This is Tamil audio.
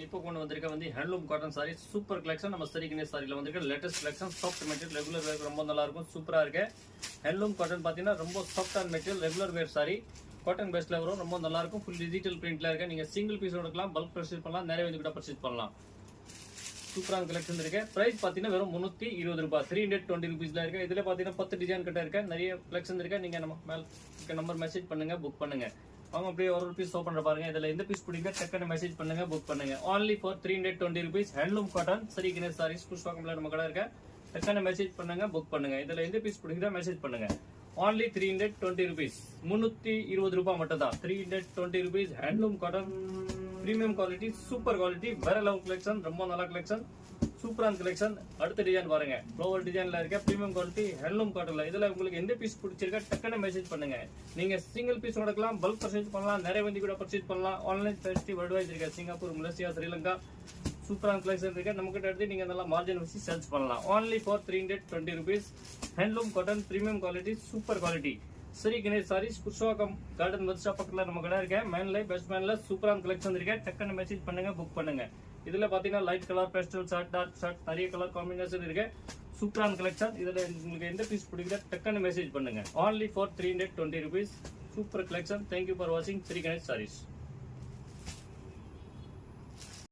இப்போ கொண்டு வந்திருக்க வந்து handloom cotton sorry super collection. நம்ம சரி கணேஷ் சாரியில் வந்திருக்க latest collection. Soft material, regular வேர் ரொம்ப நல்லா இருக்கும், சூப்பரா இருக்கு. ஹேண்ட்லூம் காட்டன் பார்த்தீங்கன்னா ரொம்ப சாஃப்டான மெட்டீரியல், ரெகுலர் வேர் சாரி காட்டன் பேஸ்ல வரும், ரொம்ப நல்லா இருக்கும். ஃபுல் டிஜிட்டல் பிரிண்ட்ல இருக்கு. நீங்க சிங்கிள் பீஸ் எடுக்கலாம், பல்க் பர்ச்சேஸ் பண்ணலாம், நிறைய வந்து கூட பர்ச்சேஸ் பண்ணலாம். சூப்பரான கலெக்ஷன் இருக்கு. பிரைஸ் பாத்தீங்கன்னா வெறும் 320 ரூபாய், 320 ருபீஸ்ல இருக்கு. இதுல பாத்தீங்கன்னா 10 டிசைன் கிட்ட இருக்கு, நிறைய கலெக்ஷன் இருக்கு. நீங்க நம்ம மேல நம்பர் மெசேஜ் பண்ணுங்க, புக் பண்ணுங்க. அவங்க அப்படியே ஒரு பீஸ் ஓபன் பண்ண பாருங்க. இதுல எந்த பீஸ் பிடிங்க டக்குன்னு மெசேஜ் பண்ணுங்க, புக் பண்ணுங்க. only for 320 rupees handloom cotton சரி கணேஷ் சாரீஸ் புஷ்பாக்கம்ல நம்ம கடை இருக்கு. டக்குன்னு மெசேஜ் பண்ணுங்க, புக் பண்ணுங்க. இதுல எந்த பீஸ் பிடிக்குதோ மெசேஜ் பண்ணுங்க. only 320 rupees, 320 ரூபாய் மட்டும் தான். 320 rupees handloom cotton, premium quality, super quality, வேற லெவல் கலெக்ஷன், ரொம்ப நல்ல கலெக்ஷன், சூப்பரான கலெக்ஷன். அடுத்த டிசைன் பாருங்க, ஃப்ளவர் டிசைன்ல இருக்க பிரீமியம் குவாலிட்டி ஹேண்ட்லூம் காட்டன்ல. இதுல உங்களுக்கு எந்த பீஸ் பிடிச்சிருக்கா டக்குன்னு மெசேஜ் பண்ணுங்க. நீங்க சிங்கிள் பீஸ் எடுக்கலாம், பல்க் பர்ச்சேஸ் பண்ணலாம், நிறைய வந்து கூட பர்ச்சேஸ் பண்ணலாம். ஆன்லைன் ஃபெஸ்டிவல் வேர்ல்ட் வைஸ் இருக்கு, சிங்கப்பூர், மலேசியா, ஸ்ரீலங்கா, சூப்பரான கலெக்ஷன் இருக்கு. நம்ம கிட்ட எடுத்து நீங்க நல்லா மார்ஜின் வச்சு சேல்ஸ் பண்ணலாம். only for 320 rupees handloom cotton, premium quality, super quality. சரி Ganesh saris Pushwakkam garden bus stop பக்கத்துல நம்ம கடை இருக்கேன். மேன்ல பெஸ்ட் மேன்ல சூப்பரான கலெக்ஷன் இருக்கு. டக்குன்னு மெசேஜ் பண்ணுங்க, புக் பண்ணுங்க. இதுல பாத்தீங்கன்னா light colour, pastel shirt, dark shirt, நிறைய கலர் காம்பினேஷன் இருக்கு. சூப்பரான கலெக்ஷன். இதுல உங்களுக்கு எந்த பீஸ் பிடிக்குதோ டக்குன்னு மெசேஜ் பண்ணுங்க. only for 320 rupees super collection. Thank you for வாட்சிங் ஸ்ரீ கணேஷ் சாரீஸ்.